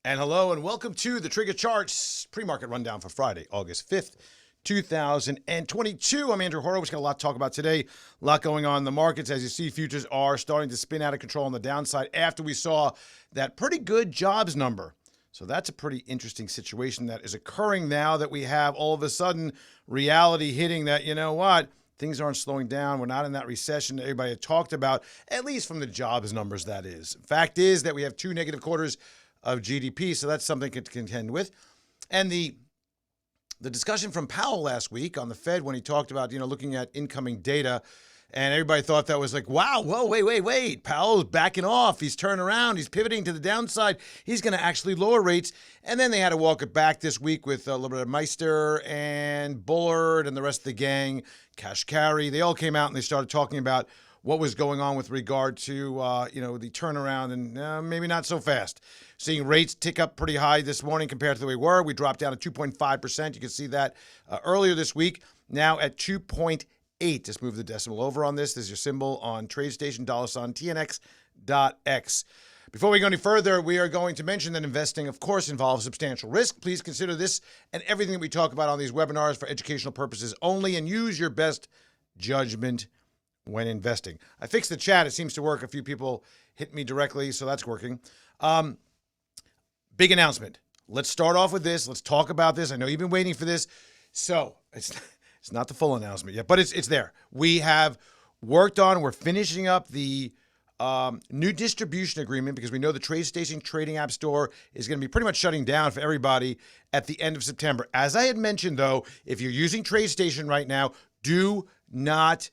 And hello and welcome to the TriggerCharts pre-market rundown for Friday, August 5th, 2022. I'm Andrew Horowitz. Got a lot to talk about today. A lot going on in the markets. As you see, futures are starting to spin out of control on the downside after we saw that pretty good jobs number. So that's a pretty interesting situation that is occurring now that we have all of a sudden reality hitting that, you know what, things aren't slowing down. We're not in that recession that everybody had talked about, at least from the jobs numbers, that is. Fact is that we have two negative quarters of GDP, so that's something to contend with. And the discussion from Powell last week on the Fed when he talked about, looking at incoming data, and everybody thought that was like, wow, whoa, wait. Powell's backing off. He's turning around. He's pivoting to the downside. He's going to actually lower rates. And then they had to walk it back this week with a little bit of Meister and Bullard and the rest of the gang, Kashkari. They all came out and they started talking about what was going on with regard to, the turnaround, and maybe not so fast. Seeing rates tick up pretty high this morning compared to the way we were. We dropped down to 2.5%. You can see that earlier this week. Now at 2.8. Just move the decimal over on this. This is your symbol on TradeStation, $ TNX.X. Before we go any further, we are going to mention that investing, of course, involves substantial risk. Please consider this and everything that we talk about on these webinars for educational purposes only, and use your best judgment when investing. I fixed the chat. It seems to work. A few people hit me directly, so that's working. Big announcement. Let's start off with this. Let's talk about this. I know you've been waiting for this. So it's not the full announcement yet, but it's there. We have worked on, we're finishing up the new distribution agreement because we know the TradeStation Trading App Store is going to be pretty much shutting down for everybody at the end of September. As I had mentioned, though, if you're using TradeStation right now, do not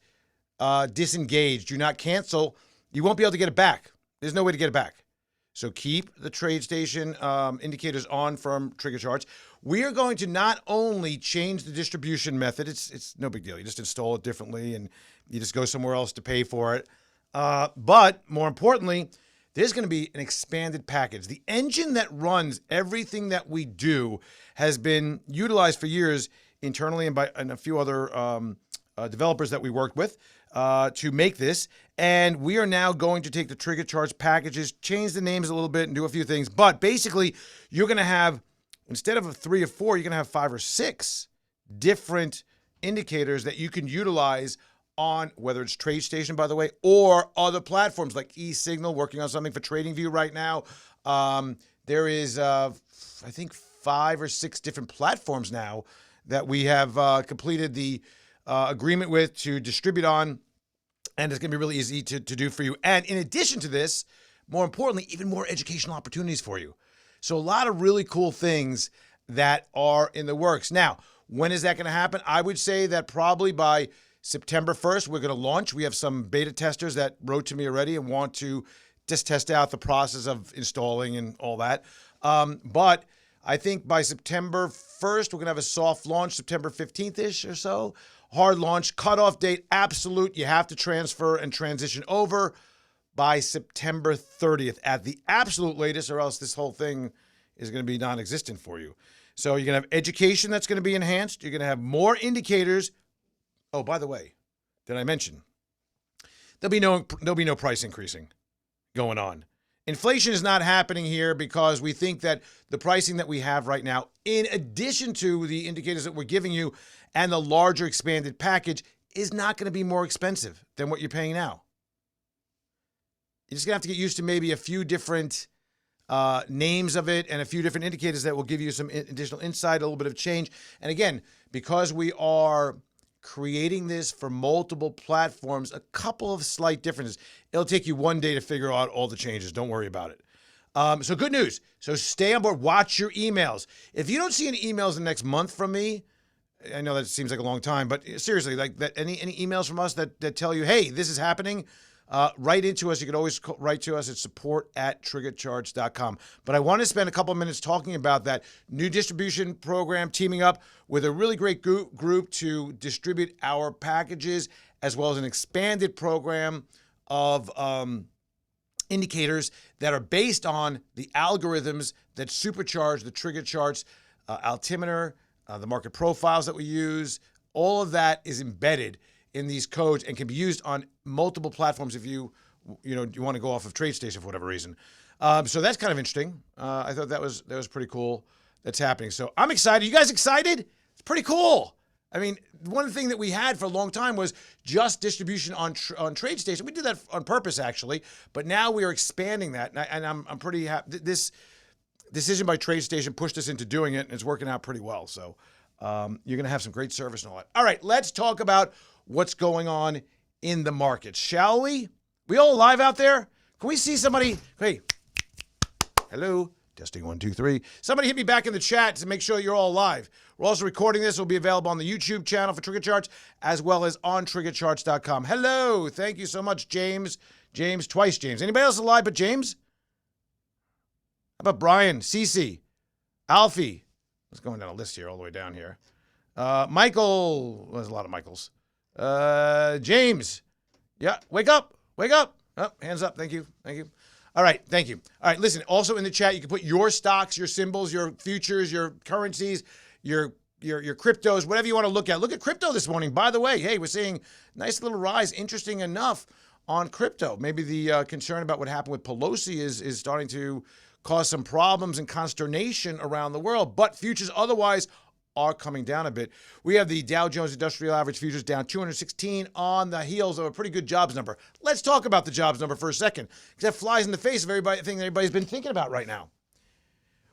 disengage. Do not cancel. You won't be able to get it back. There's no way to get it back. So keep the TradeStation indicators on from TriggerCharts. We are going to not only change the distribution method. It's no big deal. You just install it differently and you just go somewhere else to pay for it. But more importantly, there's going to be an expanded package. The engine that runs everything that we do has been utilized for years internally and a few other developers that we worked with to make this. And we are now going to take the TriggerCharts packages, change the names a little bit, and do a few things. But basically, you're going to have, instead of 3 or 4, you're going to have 5 or 6 different indicators that you can utilize on, whether it's TradeStation, by the way, or other platforms like eSignal, working on something for TradingView right now. There is, I think, 5 or 6 different platforms now that we have completed the agreement with to distribute on, and it's going to be really easy to do for you. And in addition to this, more importantly, even more educational opportunities for you. So a lot of really cool things that are in the works. Now, when is that going to happen? I would say that probably by September 1st, we're going to launch. We have some beta testers that wrote to me already and want to just test out the process of installing and all that. But I think by September 1st, we're going to have a soft launch, September 15th-ish or so. Hard launch, cutoff date, absolute. You have to transfer and transition over by September 30th at the absolute latest, or else this whole thing is going to be non-existent for you. So you're going to have education that's going to be enhanced. You're going to have more indicators. Oh, by the way, did I mention there'll be no price increasing going on? Inflation is not happening here because we think that the pricing that we have right now, in addition to the indicators that we're giving you and the larger expanded package, is not going to be more expensive than what you're paying now. You're just going to have to get used to maybe a few different names of it and a few different indicators that will give you some additional insight, a little bit of change. And again, because we are creating this for multiple platforms, a couple of slight differences. It'll take you one day to figure out all the changes. Don't worry about it. So good news. So stay on board. Watch your emails. If you don't see any emails in the next month from me, I know that seems like a long time, but seriously, like that, any emails from us that tell you, hey, this is happening, write into us. You can always write to us at support@triggercharts.com. But I want to spend a couple of minutes talking about that new distribution program, teaming up with a really great group to distribute our packages, as well as an expanded program of indicators that are based on the algorithms that supercharge the TriggerCharts altimeter, the market profiles that we use. All of that is embedded in these codes and can be used on multiple platforms if you you want to go off of TradeStation for whatever reason. So that's kind of interesting. I thought that was pretty cool. That's happening. So I'm excited. You guys excited? It's pretty cool. I mean, one thing that we had for a long time was just distribution on TradeStation. We did that on purpose, actually, but now we are expanding that, and I'm pretty happy. This decision by TradeStation pushed us into doing it, and it's working out pretty well. So you're going to have some great service and all that. All right, let's talk about what's going on in the markets, shall we? We all live out there? Can we see somebody? Hey, hello. Testing 1, 2, 3. Somebody hit me back in the chat to make sure you're all live. We're also recording this. It will be available on the YouTube channel for TriggerCharts as well as on TriggerCharts.com. Hello. Thank you so much, James. Twice James. Anybody else alive but James? How about Brian, Cece, Alfie? Let's go down a list here, all the way down here. Michael. Well, there's a lot of Michaels. James. Yeah, wake up. Oh, hands up. Thank you. All right, thank you. All right, listen, also in the chat, you can put your stocks, your symbols, your futures, your currencies, your cryptos, whatever you want to look at. Look at crypto this morning. By the way, hey, we're seeing nice little rise, interesting enough, on crypto. Maybe the concern about what happened with Pelosi is starting to cause some problems and consternation around the world, but futures otherwise are coming down a bit. We have the Dow Jones Industrial Average Futures down 216 on the heels of a pretty good jobs number. Let's talk about the jobs number for a second, because that flies in the face of everything that everybody's been thinking about right now.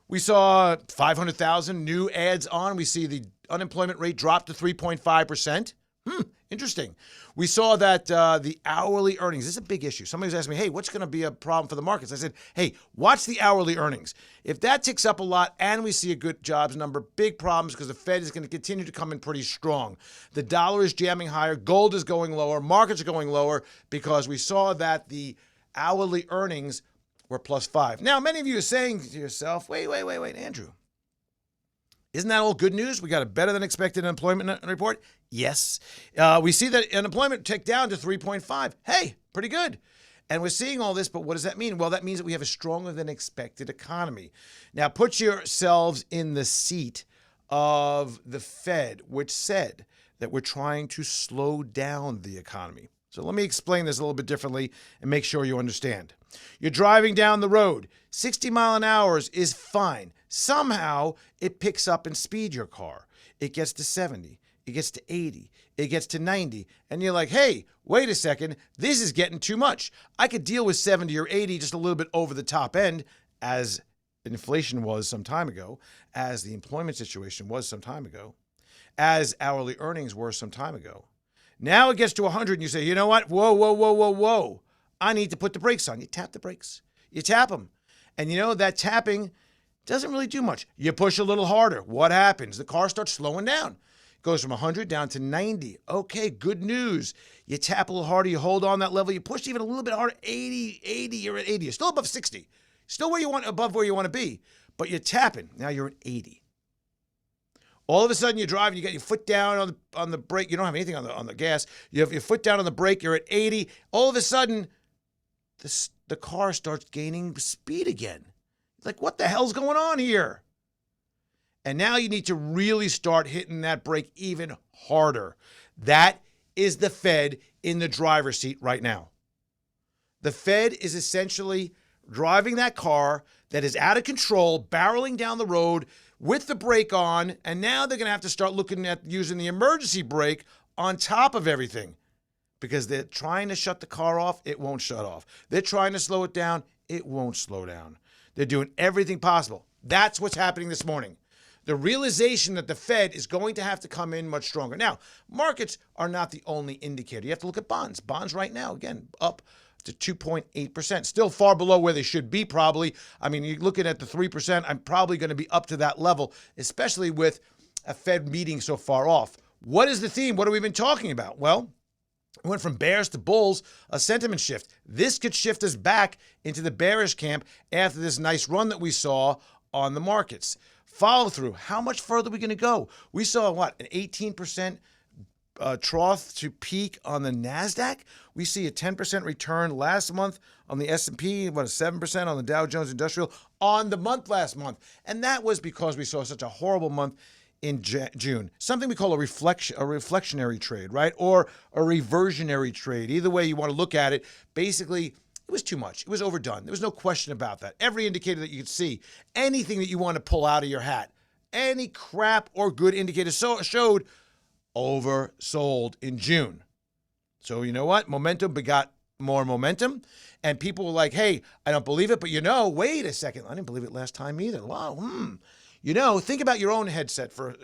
We saw 500,000 new ads on. We see the unemployment rate drop to 3.5%. Interesting. We saw that the hourly earnings, this is a big issue. Somebody's asking me, hey, what's going to be a problem for the markets? I said, hey, watch the hourly earnings. If that ticks up a lot and we see a good jobs number, big problems, because the Fed is going to continue to come in pretty strong. The dollar is jamming higher. Gold is going lower. Markets are going lower because we saw that the hourly earnings were +5. Now, many of you are saying to yourself, wait, Andrew. Isn't that all good news? We got a better than expected unemployment report. Yes. We see that unemployment ticked down to 3.5. Hey, pretty good. And we're seeing all this, but what does that mean? Well, that means that we have a stronger than expected economy. Now, put yourselves in the seat of the Fed, which said that we're trying to slow down the economy. So let me explain this a little bit differently and make sure you understand. You're driving down the road. 60 miles an hour is fine. Somehow it picks up and speed your car. It gets to 70. It gets to 80. It gets to 90. And you're like, hey, wait a second. This is getting too much. I could deal with 70 or 80 just a little bit over the top end, as inflation was some time ago, as the employment situation was some time ago, as hourly earnings were some time ago. Now it gets to 100 and you say, you know what? Whoa. I need to put the brakes on. You tap the brakes. You tap them. And you know, that tapping doesn't really do much. You push a little harder. What happens? The car starts slowing down. It goes from 100 down to 90. Okay, good news. You tap a little harder. You hold on that level. You push even a little bit harder. 80. You're at 80. You're still above 60. Still above where you want to be. But you're tapping. Now you're at 80. All of a sudden, you're driving, you got your foot down on the brake. You don't have anything on the gas. You have your foot down on the brake. You're at 80. All of a sudden, the car starts gaining speed again. Like, what the hell's going on here? And now you need to really start hitting that brake even harder. That is the Fed in the driver's seat right now. The Fed is essentially driving that car that is out of control, barreling down the road with the brake on, and now they're going to have to start looking at using the emergency brake on top of everything, because they're trying to shut the car off. It won't shut off. They're trying to slow it down. It won't slow down. They're doing everything possible. That's what's happening this morning. The realization that the Fed is going to have to come in much stronger. Now, markets are not the only indicator. You have to look at bonds. Bonds right now, again, up to 2.8%. Still far below where they should be, probably. I mean, you're looking at the 3%. I'm probably going to be up to that level, especially with a Fed meeting so far off. What is the theme? What have we been talking about? Well, we went from bears to bulls, a sentiment shift. This could shift us back into the bearish camp after this nice run that we saw on the markets. Follow through. How much further are we going to go? We saw, what, an 18% trough to peak on the NASDAQ. We see a 10% return last month on the S&P, what, a 7% on the Dow Jones Industrial on the month last month. And that was because we saw such a horrible month in June. Something we call a reflectionary trade, right? Or a reversionary trade. Either way you want to look at it. Basically, It was too much. It was overdone. There was no question about that. Every indicator that you could see, anything that you want to pull out of your hat, any crap or good indicator showed oversold in June. So you know what? Momentum begot more momentum. And people were like, hey, I don't believe it, but wait a second. I didn't believe it last time either. Wow. Think about your own headset for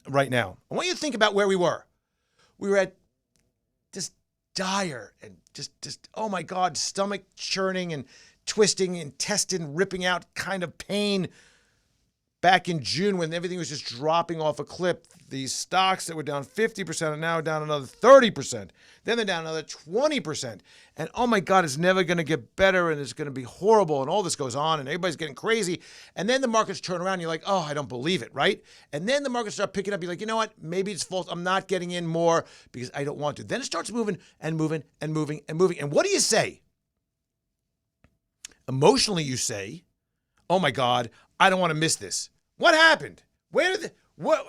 right now. I want you to think about where we were. We were at just dire and just oh my God, stomach churning and twisting, intestine ripping out kind of pain back in June when everything was just dropping off a cliff. These stocks that were down 50% are now down another 30%. Then they're down another 20%. And oh my God, it's never going to get better and it's going to be horrible and all this goes on and everybody's getting crazy. And then the markets turn around and you're like, oh, I don't believe it, right? And then the markets start picking up. You're like, you know what? Maybe it's false. I'm not getting in more because I don't want to. Then it starts moving and moving and moving and moving. And what do you say? Emotionally, you say, oh my God, I don't want to miss this. What happened?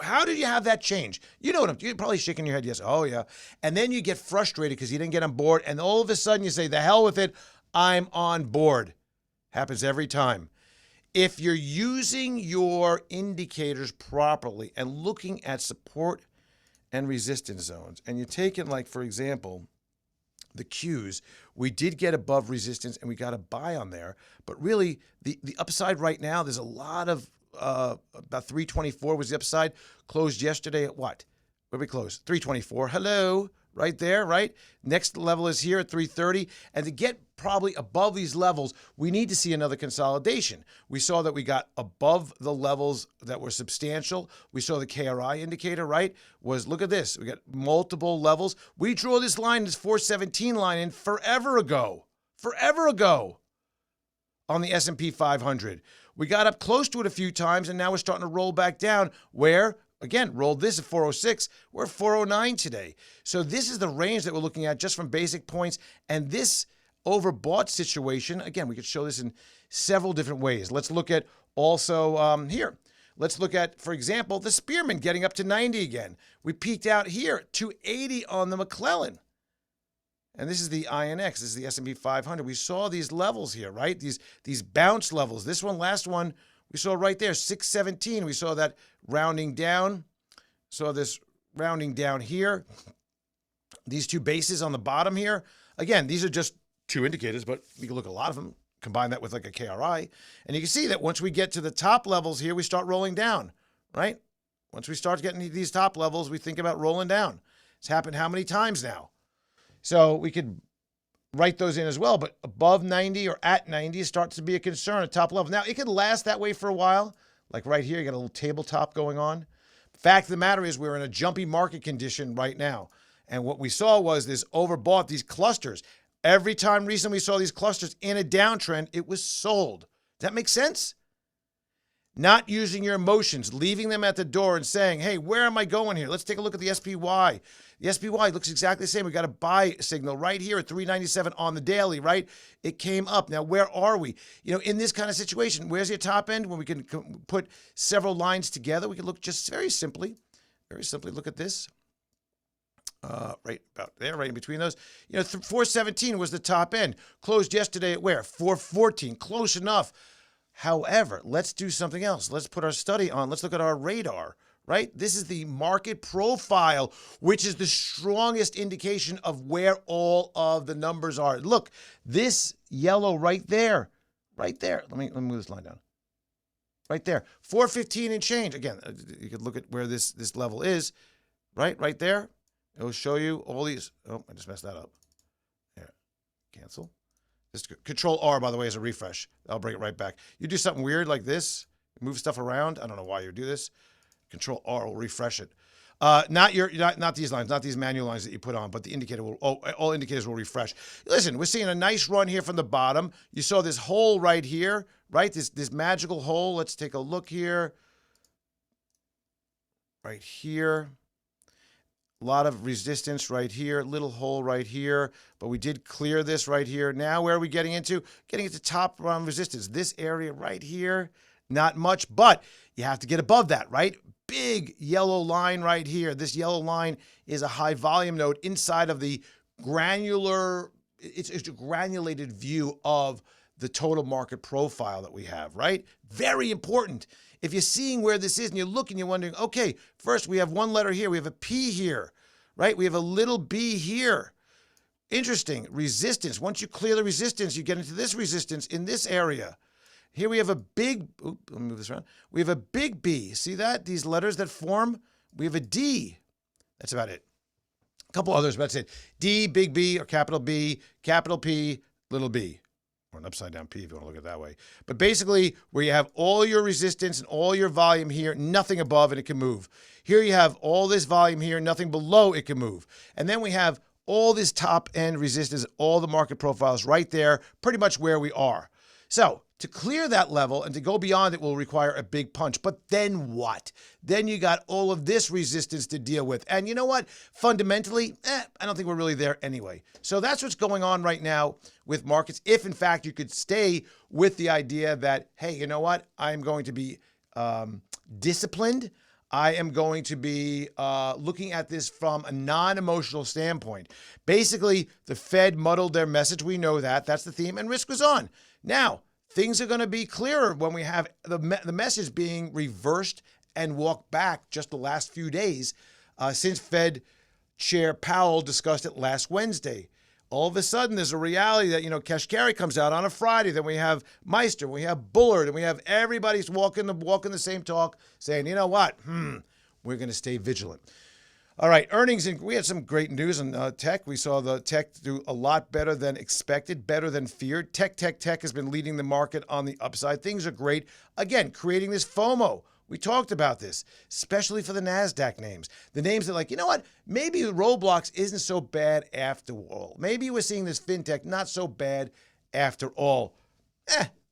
How did you have that change? You're probably shaking your head. Yes. Oh yeah. And then you get frustrated because you didn't get on board. And all of a sudden you say, the hell with it. I'm on board. Happens every time. If you're using your indicators properly and looking at support and resistance zones, and you're taking, like, for example, the Qs, we did get above resistance and we got a buy on there. But really, the upside right now, there's a lot of about 324 was the upside. Closed yesterday at what? Where we closed? 324. Hello, right there, right? Next level is here at 330. And to get probably above these levels, we need to see another consolidation. We saw that we got above the levels that were substantial. We saw the KRI indicator, right? Look at this. We got multiple levels. We drew this line, this 417 line, in forever ago on the S&P 500. We got up close to it a few times, and now we're starting to roll back down where, again, rolled this at 406. We're at 409 today. So this is the range that we're looking at just from basic points. And this overbought situation, again, we could show this in several different ways. Let's look at also here. Let's look at, for example, the Spearman getting up to 90 again. We peaked out here at 280 on the McClellan. And this is the INX. This is the S&P 500. We saw these levels here, right? These bounce levels. This one, last one, we saw right there, 617. We saw that rounding down. Saw this rounding down here. These two bases on the bottom here. Again, these are just two indicators, but you can look at a lot of them. Combine that with like a KRI. And you can see that once we get to the top levels here, we start rolling down, right? Once we start getting these top levels, we think about rolling down. It's happened how many times now? So we could write those in as well, but above 90 or at 90 starts to be a concern at top level. Now, it could last that way for a while. Like right here, you got a little tabletop going on. Fact of the matter is we're in a jumpy market condition right now. And what we saw was this overbought, these clusters. Every time recently we saw these clusters in a downtrend, it was sold. Does that make sense? Not using your emotions, leaving them at the door and saying, hey, where am I going here? Let's take a look at the SPY. The SPY looks exactly the same. We got a buy signal right here at 397 on the daily, right? It came up. Now, where are we? In this kind of situation, where's your top end? When we can put several lines together, we can look just very simply look at this. Right about there, right in between those. 417 was the top end. Closed yesterday at where? 414, close enough. However, let's do something else. Let's put our study on. Let's look at our radar, right? This is the market profile, which is the strongest indication of where all of the numbers are. Look, this yellow right there. Let me move this line down. Right there, 415 and change. Again, you could look at where this level is, right there. It'll show you all these. Oh, I just messed that up. There, cancel. Just Control R, by the way, is a refresh. I'll bring it right back. You do something weird like this, move stuff around. I don't know why you do this. Control R will refresh it. Not these lines, not these manual lines that you put on, but the indicator will. All indicators will refresh. Listen, we're seeing a nice run here from the bottom. You saw this hole right here, right? This magical hole. Let's take a look here. Right here. A lot of resistance right here, little hole right here, but we did clear this right here. Now, where are we getting into? Getting into top round resistance. This area right here, not much, but you have to get above that, right? Big yellow line right here. This yellow line is a high volume node inside of the granular it's a granulated view of the total market profile that we have, right? Very important. If you're seeing where this is and you're looking, you're wondering, okay, first we have one letter here, we have a P here, right? We have a little b here. Interesting. Resistance. Once you clear the resistance, you get into this resistance in this area. Here we have a big, let me move this around. We have a big B. See that? These letters that form, we have a D. That's about it. A couple others, but that's it. D, big B, or capital B, capital P, little b. Or an upside down P if you want to look at it that way. But basically, where you have all your resistance and all your volume here, nothing above, and it can move. Here you have all this volume here, nothing below, it can move. And then we have all this top end resistance, all the market profiles right there, pretty much where we are. So to clear that level and to go beyond it will require a big punch. But then what? Then you got all of this resistance to deal with. And you know what? Fundamentally, I don't think we're really there anyway. So that's what's going on right now with markets. If in fact you could stay with the idea that, hey, you know what? I'm going to be disciplined. I am going to be looking at this from a non-emotional standpoint. Basically, the Fed muddled their message. We know that. That's the theme. And risk was on. Now, things are going to be clearer when we have the message being reversed and walked back just the last few days since Fed Chair Powell discussed it last Wednesday. All of a sudden, there's a reality that, Kashkari comes out on a Friday. Then we have Meister, we have Bullard, and we have everybody's walking the same talk, saying, you know what? We're going to stay vigilant. All right, earnings. We had some great news in tech. We saw the tech do a lot better than expected, better than feared. Tech has been leading the market on the upside. Things are great. Again, creating this FOMO. We talked about this, especially for the NASDAQ names. The names that you know what? Maybe Roblox isn't so bad after all. Maybe we're seeing this fintech not so bad after all.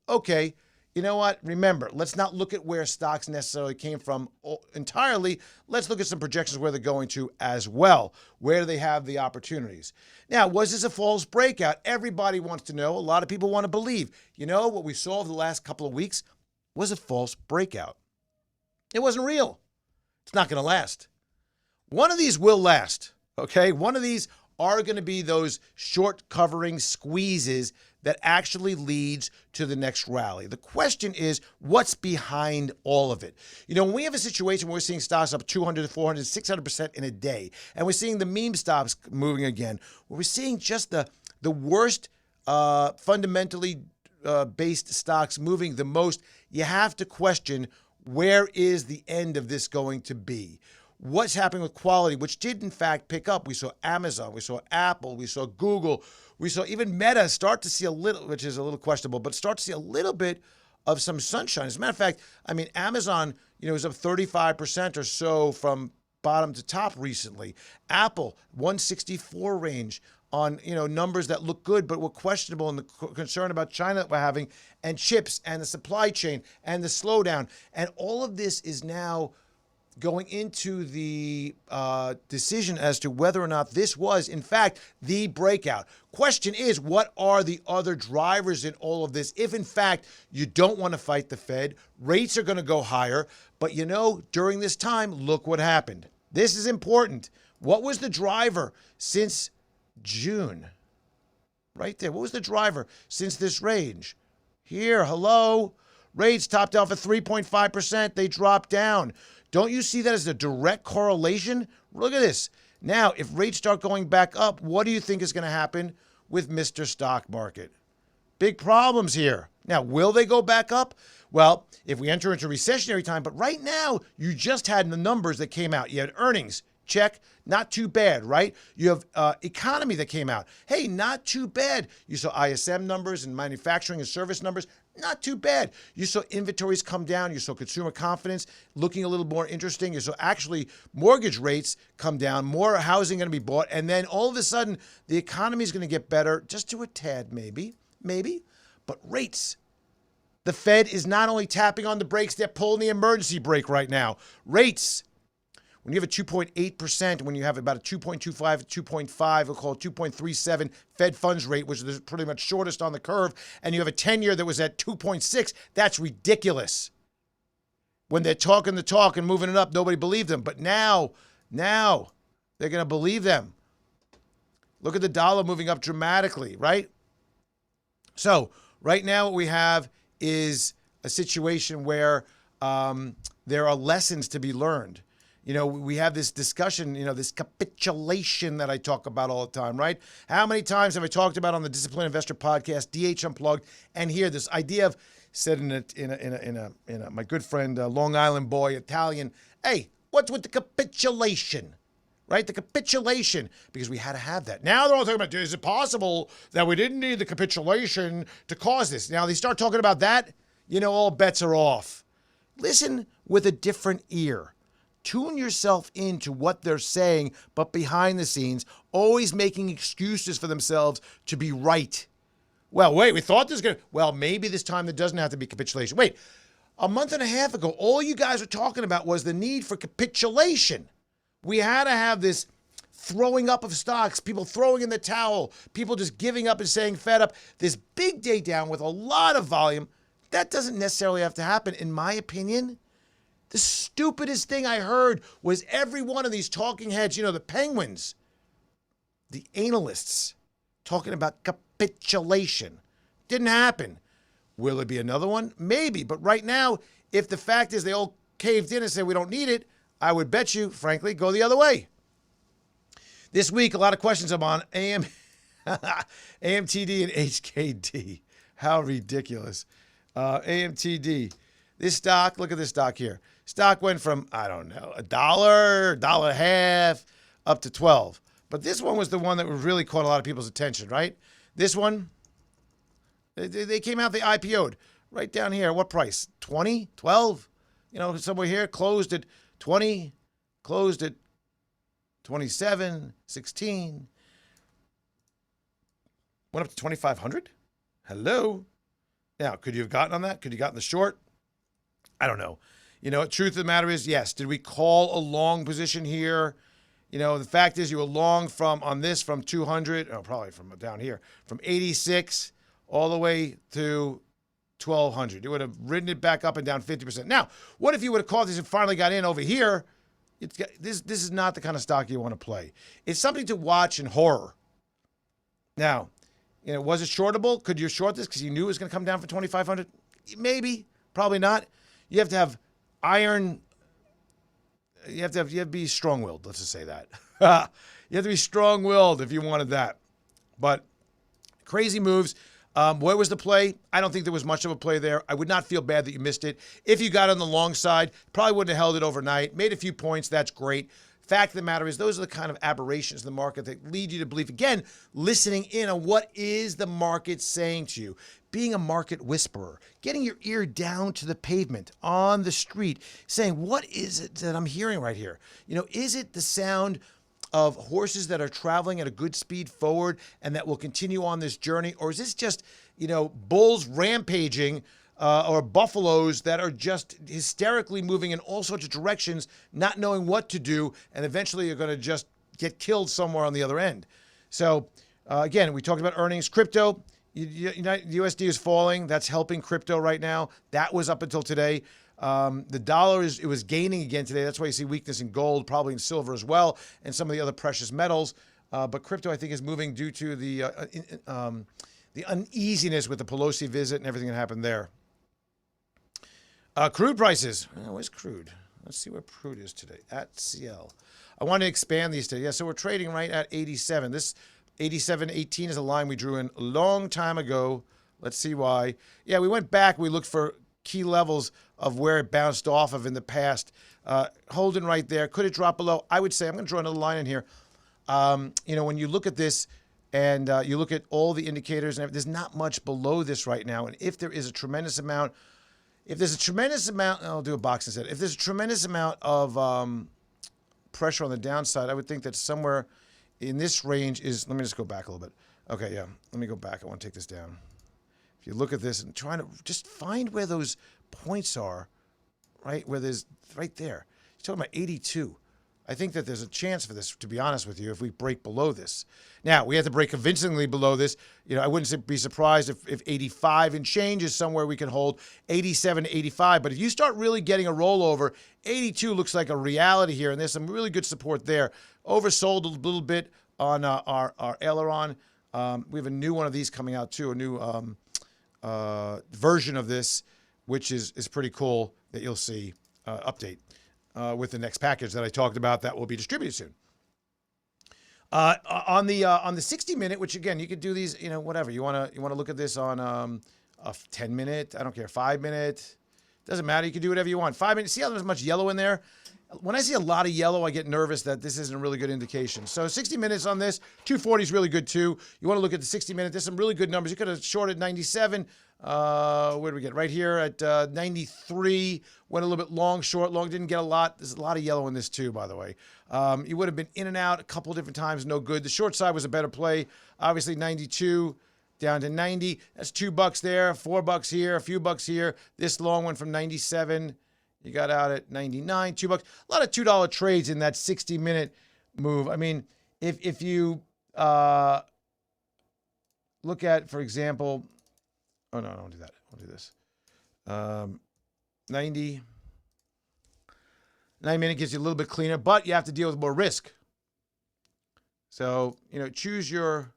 Okay. You know what? Remember, let's not look at where stocks necessarily came from entirely. Let's look at some projections where they're going to as well. Where do they have the opportunities? Now, was this a false breakout? Everybody wants to know. A lot of people want to believe. What we saw over the last couple of weeks was a false breakout. It wasn't real. It's not going to last. One of these will last, okay? One of these are going to be those short covering squeezes that actually leads to the next rally. The question is, what's behind all of it? When we have a situation where we're seeing stocks up 200 to 400, 600% in a day, and we're seeing the meme stocks moving again, where we're seeing just the worst fundamentally based stocks moving the most, you have to question, where is the end of this going to be? What's happening with quality, which did in fact pick up? We saw Amazon, we saw Apple, we saw Google, we saw even Meta start to see a little, which is a little questionable, but start to see a little bit of some sunshine. As a matter of fact, Amazon, was up 35% or so from bottom to top recently. Apple, 164 range on, numbers that look good, but were questionable, and the concern about China that we're having, and chips and the supply chain and the slowdown. And all of this is now going into the decision as to whether or not this was, in fact, the breakout. Question is, what are the other drivers in all of this? If, in fact, you don't want to fight the Fed, rates are going to go higher. But, during this time, look what happened. This is important. What was the driver since June? Right there. What was the driver since this range? Here, hello. Rates topped off at 3.5%. They dropped down. Don't you see that as a direct correlation? Look at this. Now, if rates start going back up, what do you think is going to happen with Mr. Stock Market? Big problems here. Now, will they go back up? Well, if we enter into recessionary time, but right now, you just had the numbers that came out. You had earnings. Check. Not too bad, right? You have economy that came out. Hey, not too bad. You saw ISM numbers and manufacturing and service numbers. Not too bad. You saw inventories come down. You saw consumer confidence looking a little more interesting. You saw actually mortgage rates come down, more housing going to be bought. And then all of a sudden, the economy is going to get better, just to a tad maybe. But rates. The Fed is not only tapping on the brakes, they're pulling the emergency brake right now. Rates. When you have a 2.8%, when you have about a 2.25, 2.5, we'll call it 2.37 Fed funds rate, which is pretty much shortest on the curve, and you have a 10-year that was at 2.6, that's ridiculous. When they're talking the talk and moving it up, nobody believed them. But now, they're going to believe them. Look at the dollar moving up dramatically, right? So right now what we have is a situation where there are lessons to be learned. We have this discussion, this capitulation that I talk about all the time, right? How many times have I talked about on the Disciplined Investor podcast, DH Unplugged, and here this idea of said in my good friend Long Island boy Italian, hey, what's with the capitulation? Right? The capitulation, because we had to have that. Now they're all talking about, is it possible that we didn't need the capitulation to cause this? Now they start talking about that, all bets are off. Listen with a different ear. Tune yourself into what they're saying, but behind the scenes, always making excuses for themselves to be right. Well, wait, we thought this was going to, well, maybe this time there doesn't have to be capitulation. Wait, a month and a half ago, all you guys were talking about was the need for capitulation. We had to have this throwing up of stocks, people throwing in the towel, people just giving up and saying fed up. This big day down with a lot of volume, that doesn't necessarily have to happen. In my opinion, the stupidest thing I heard was every one of these talking heads, the penguins, the analysts, talking about capitulation. Didn't happen. Will it be another one? Maybe. But right now, if the fact is they all caved in and said we don't need it, I would bet you, frankly, go the other way. This week, a lot of questions I'm on AMTD and HKD. How ridiculous. AMTD. This stock, look at this stock here. Stock went from, I don't know, $1, $1.50, up to 12. But this one was the one that really caught a lot of people's attention, right? This one, they came out, they IPO'd right down here. What price? 20, 12? Somewhere here, closed at 20, closed at 27, 16. Went up to 2,500? Hello? Now, could you have gotten on that? Could you have gotten the short? I don't know. Truth of the matter is, yes. Did we call a long position here? The fact is you were long from 200, probably from down here, from 86 all the way to 1,200. You would have ridden it back up and down 50%. Now, what if you would have caught this and finally got in over here? This is not the kind of stock you want to play. It's something to watch in horror. Now, was it shortable? Could you short this because you knew it was going to come down for 2,500? Maybe, probably not. You have to have iron. You have to be strong-willed. Let's just say that. You have to be strong-willed if you wanted that. But crazy moves. Where was the play? I don't think there was much of a play there. I would not feel bad that you missed it. If you got on the long side, probably wouldn't have held it overnight. Made a few points. That's great. Fact of the matter is, those are the kind of aberrations in the market that lead you to believe, again, listening in on what is the market saying to you. Being a market whisperer, getting your ear down to the pavement, on the street, saying, what is it that I'm hearing right here? Is it the sound of horses that are traveling at a good speed forward and that will continue on this journey? Or is this just, bulls rampaging or buffaloes that are just hysterically moving in all sorts of directions, not knowing what to do, and eventually you're going to just get killed somewhere on the other end? So, again, we talked about earnings. Crypto, USD is falling. That's helping crypto right now. That was up until today. The dollar it was gaining again today. That's why you see weakness in gold, probably in silver as well, and some of the other precious metals. But crypto, I think, is moving due to the uneasiness with the Pelosi visit and everything that happened there. Crude prices. Where's crude? Let's see where crude is today. At CL. I want to expand these today. Yeah, so we're trading right at 87. This 87.18 is a line we drew in a long time ago. Let's see why. Yeah, we went back. We looked for key levels of where it bounced off of in the past. Holding right there. Could it drop below? I would say, I'm going to draw another line in here. When you look at this and you look at all the indicators, and there's not much below this right now. And if there is a tremendous amount, I'll do a box instead. If there's a tremendous amount of pressure on the downside, I would think that somewhere in this range is, let me just go back a little bit. Okay, yeah, let me go back. I want to take this down. If you look at this and trying to just find where those points are, right, where there's right there. You're talking about 82. I think that there's a chance for this, to be honest with you, if we break below this. Now, we have to break convincingly below this. I wouldn't be surprised if 85 and change is somewhere we can hold, 87 to 85. But if you start really getting a rollover, 82 looks like a reality here, and there's some really good support there. Oversold a little bit on our aileron. We have a new one of these coming out too, a new version of this, which is pretty cool that you'll see update with the next package that I talked about that will be distributed soon. On the 60 minute, which again you could do these, whatever you want to look at this on a 10 minute. I don't care, 5 minute. Doesn't matter. You can do whatever you want. 5 minutes. See how there's much yellow in there? When I see a lot of yellow, I get nervous that this isn't a really good indication. So 60 minutes on this, 240 is really good too. You want to look at the 60 minute. There's some really good numbers. You could have shorted 97. Where do we get? Right here at 93. Went a little bit long, short, long. Didn't get a lot. There's a lot of yellow in this too, by the way. You would have been in and out a couple different times. No good. The short side was a better play. Obviously 92 down to 90. That's $2 there, $4 here, a few bucks here. This long one from 97. You got out at 99, $2. A lot of $2 trades in that 60-minute move. I mean, if you look at, for example, oh no, don't do that. I'll do this. 90. 9-minute gives you a little bit cleaner, but you have to deal with more risk. So, choose your,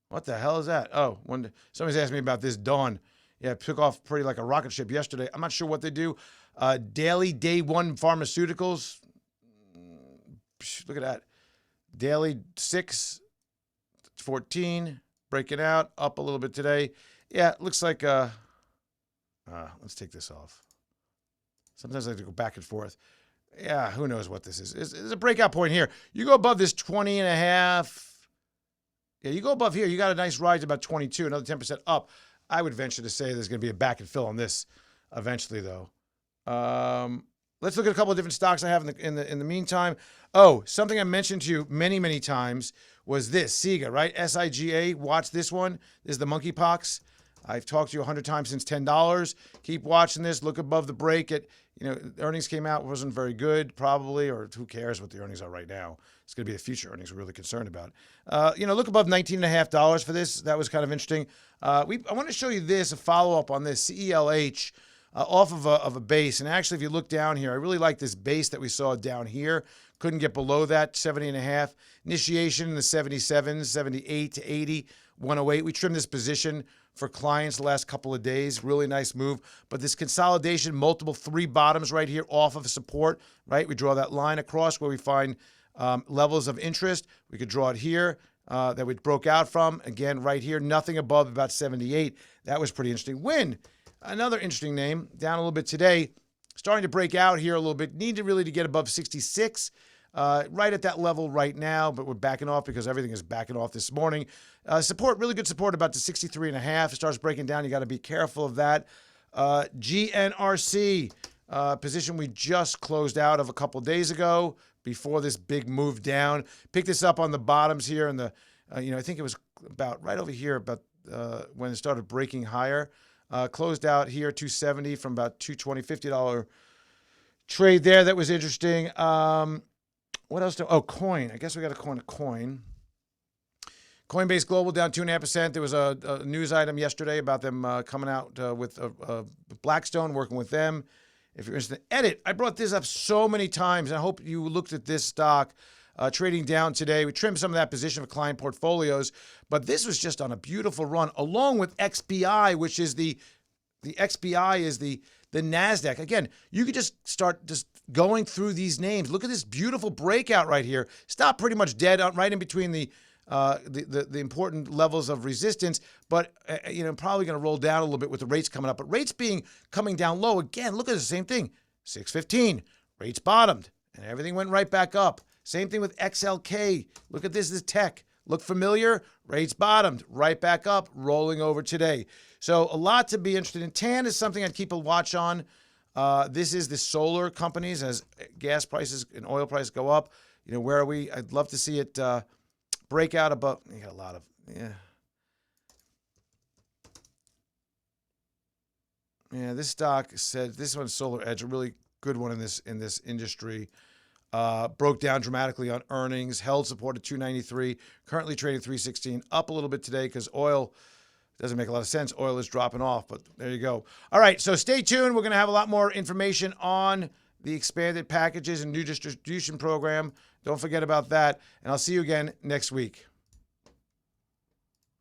what the hell is that? Oh, somebody's asked me about this Dawn. Yeah, it took off pretty like a rocket ship yesterday. I'm not sure what they do. Daily day one pharmaceuticals. Look at that. Daily 6, 14, breaking out, up a little bit today. Yeah, it looks like, let's take this off. Sometimes I have to go back and forth. Yeah, who knows what this is. It's a breakout point here. You go above this 20 and a half. Yeah, you go above here. You got a nice ride to about 22, another 10% up. I would venture to say there's going to be a back and fill on this eventually, though. Let's look at a couple of different stocks I have in the meantime. Oh, something I mentioned to you many, many times was this, SIGA, right? SIGA. Watch this one. This is the monkeypox. I've talked to you 100 times since $10. Keep watching this. Look above the break at, earnings came out, wasn't very good, probably, or who cares what the earnings are right now. It's going to be the future earnings we're really concerned about. Look above $19.50 for this. That was kind of interesting. I want to show you this, a follow-up on this, CELH, off of a base. And actually, if you look down here, I really like this base that we saw down here. Couldn't get below that, 70.5. Initiation in the 77s, 78 to 80, 108. We trimmed this position for clients the last couple of days. Really nice move. But this consolidation, multiple 3 bottoms right here off of support, right? We draw that line across where we find levels of interest. We could draw it here that we broke out from. Again, right here, nothing above about 78. That was pretty interesting. Win, another interesting name, down a little bit today. Starting to break out here a little bit. Need to really get above 66. Right at that level right now, but we're backing off because everything is backing off this morning. Support, really good support about the 63.5. It starts breaking down. You got to be careful of that. GNRC, position we just closed out of a couple days ago before this big move down. Picked this up on the bottoms here, and I think it was about right over here, about when it started breaking higher. Closed out here 270 from about $220, $50 trade there. That was interesting. What else? Coin. I guess we got to coin. Coinbase Global down 2.5%. There was a news item yesterday about them coming out with Blackstone, working with them. If you're interested in edit, I brought this up so many times. I hope you looked at this stock trading down today. We trimmed some of that position for client portfolios, but this was just on a beautiful run, along with XBI, which is the XBI is the NASDAQ. Again, you could just start just going through these names. Look at this beautiful breakout right here. Stop pretty much dead right in between the important levels of resistance, but probably going to roll down a little bit with the rates coming up. But rates coming down low again. Look at the same thing. 615 rates bottomed and everything went right back up. Same thing with XLK. Look at this is tech. Look familiar? Rates bottomed, right back up, rolling over today. So a lot to be interested in. TAN is something I'd keep a watch on. This is the solar companies as gas prices and oil prices go up. Where are we? I'd love to see it break out above. You got a lot of, Yeah, this stock said, this one's Solar Edge, a really good one in this industry. Broke down dramatically on earnings, held support at 293, currently trading 316, up a little bit today because oil doesn't make a lot of sense. Oil is dropping off, but there you go. All right, so stay tuned. We're going to have a lot more information on the expanded packages and new distribution program. Don't forget about that. And I'll see you again next week.